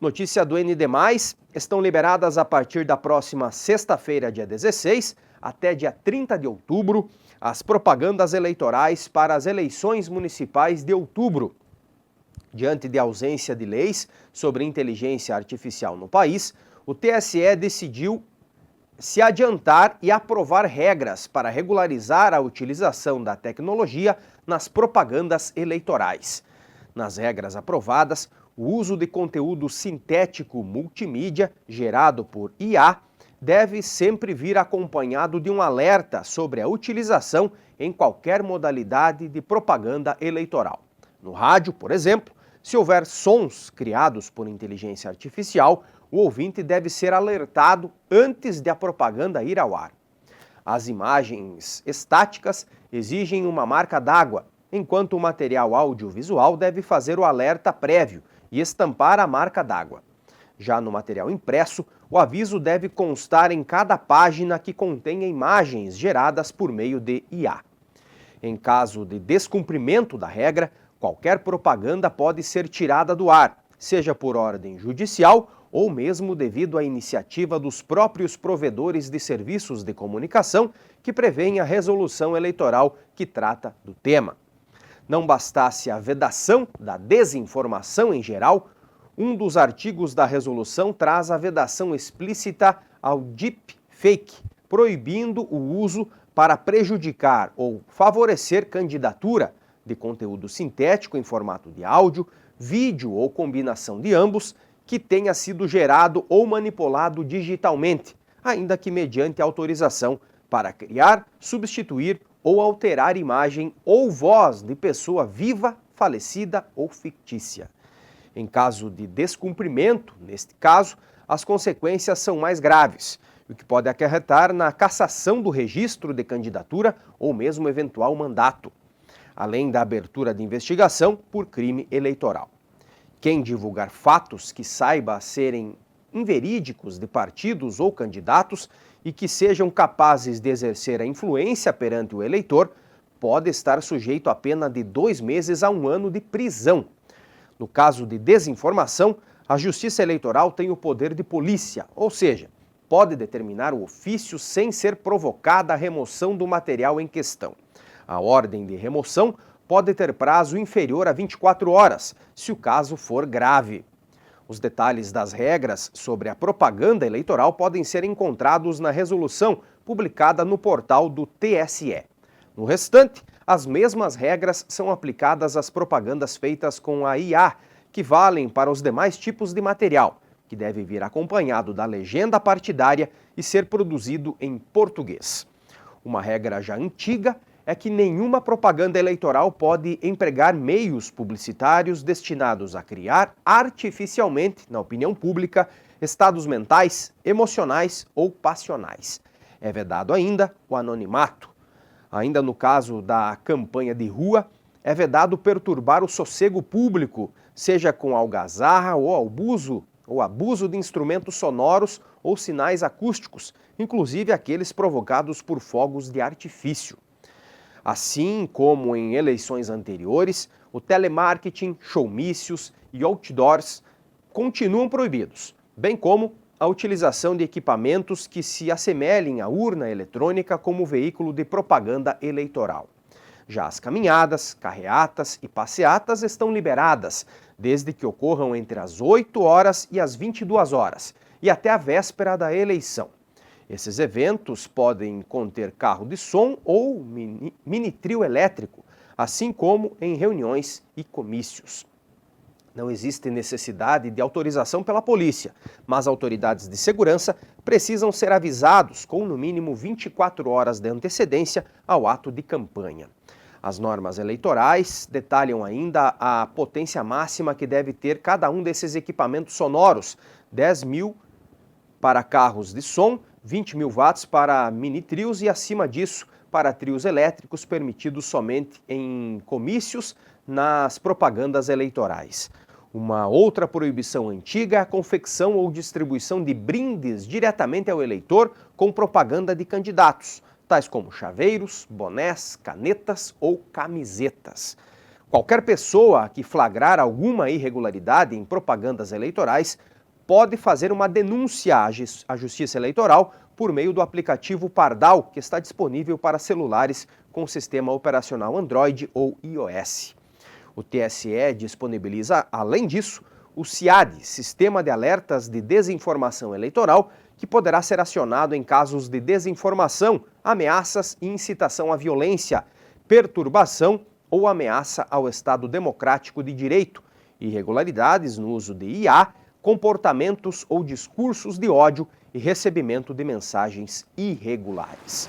Notícia do ND+, estão liberadas a partir da próxima sexta-feira, dia 16, até dia 30 de outubro, as propagandas eleitorais para as eleições municipais de outubro. Diante de ausência de leis sobre inteligência artificial no país, o TSE decidiu se adiantar e aprovar regras para regularizar a utilização da tecnologia nas propagandas eleitorais. Nas regras aprovadas, o uso de conteúdo sintético multimídia gerado por IA deve sempre vir acompanhado de um alerta sobre a utilização em qualquer modalidade de propaganda eleitoral. No rádio, por exemplo, se houver sons criados por inteligência artificial, o ouvinte deve ser alertado antes de a propaganda ir ao ar. As imagens estáticas exigem uma marca d'água, enquanto o material audiovisual deve fazer o alerta prévio e estampar a marca d'água. Já no material impresso, o aviso deve constar em cada página que contenha imagens geradas por meio de IA. Em caso de descumprimento da regra, qualquer propaganda pode ser tirada do ar, seja por ordem judicial ou mesmo devido à iniciativa dos próprios provedores de serviços de comunicação que prevêem a resolução eleitoral que trata do tema. Não bastasse a vedação da desinformação em geral, um dos artigos da resolução traz a vedação explícita ao deepfake, proibindo o uso para prejudicar ou favorecer candidatura de conteúdo sintético em formato de áudio, vídeo ou combinação de ambos que tenha sido gerado ou manipulado digitalmente, ainda que mediante autorização para criar, substituir ou alterar imagem ou voz de pessoa viva, falecida ou fictícia. Em caso de descumprimento, neste caso, as consequências são mais graves, o que pode acarretar na cassação do registro de candidatura ou mesmo eventual mandato, além da abertura de investigação por crime eleitoral. Quem divulgar fatos que saiba serem inverídicos de partidos ou candidatos e que sejam capazes de exercer a influência perante o eleitor, pode estar sujeito a pena de 2 meses a 1 ano de prisão. No caso de desinformação, a Justiça Eleitoral tem o poder de polícia, ou seja, pode determinar o ofício sem ser provocada a remoção do material em questão. A ordem de remoção pode ter prazo inferior a 24 horas, se o caso for grave. Os detalhes das regras sobre a propaganda eleitoral podem ser encontrados na resolução publicada no portal do TSE. No restante, as mesmas regras são aplicadas às propagandas feitas com a IA, que valem para os demais tipos de material, que deve vir acompanhado da legenda partidária e ser produzido em português. Uma regra já antiga é que nenhuma propaganda eleitoral pode empregar meios publicitários destinados a criar artificialmente, na opinião pública, estados mentais, emocionais ou passionais. É vedado ainda o anonimato. Ainda no caso da campanha de rua, é vedado perturbar o sossego público, seja com algazarra ou abuso de instrumentos sonoros ou sinais acústicos, inclusive aqueles provocados por fogos de artifício. Assim como em eleições anteriores, o telemarketing, showmícios e outdoors continuam proibidos, bem como a utilização de equipamentos que se assemelhem à urna eletrônica como veículo de propaganda eleitoral. Já as caminhadas, carreatas e passeatas estão liberadas, desde que ocorram entre as 8 horas e as 22 horas, e até a véspera da eleição. Esses eventos podem conter carro de som ou mini trio elétrico, assim como em reuniões e comícios. Não existe necessidade de autorização pela polícia, mas autoridades de segurança precisam ser avisados com no mínimo 24 horas de antecedência ao ato de campanha. As normas eleitorais detalham ainda a potência máxima que deve ter cada um desses equipamentos sonoros, 10.000 para carros de som, 20.000 watts para mini-trios e, acima disso, para trios elétricos permitidos somente em comícios nas propagandas eleitorais. Uma outra proibição antiga é a confecção ou distribuição de brindes diretamente ao eleitor com propaganda de candidatos, tais como chaveiros, bonés, canetas ou camisetas. Qualquer pessoa que flagrar alguma irregularidade em propagandas eleitorais pode fazer uma denúncia à Justiça Eleitoral por meio do aplicativo Pardal, que está disponível para celulares com sistema operacional Android ou iOS. O TSE disponibiliza, além disso, o SIAD, Sistema de Alertas de Desinformação Eleitoral, que poderá ser acionado em casos de desinformação, ameaças e incitação à violência, perturbação ou ameaça ao Estado Democrático de Direito, irregularidades no uso de IA, comportamentos ou discursos de ódio e recebimento de mensagens irregulares.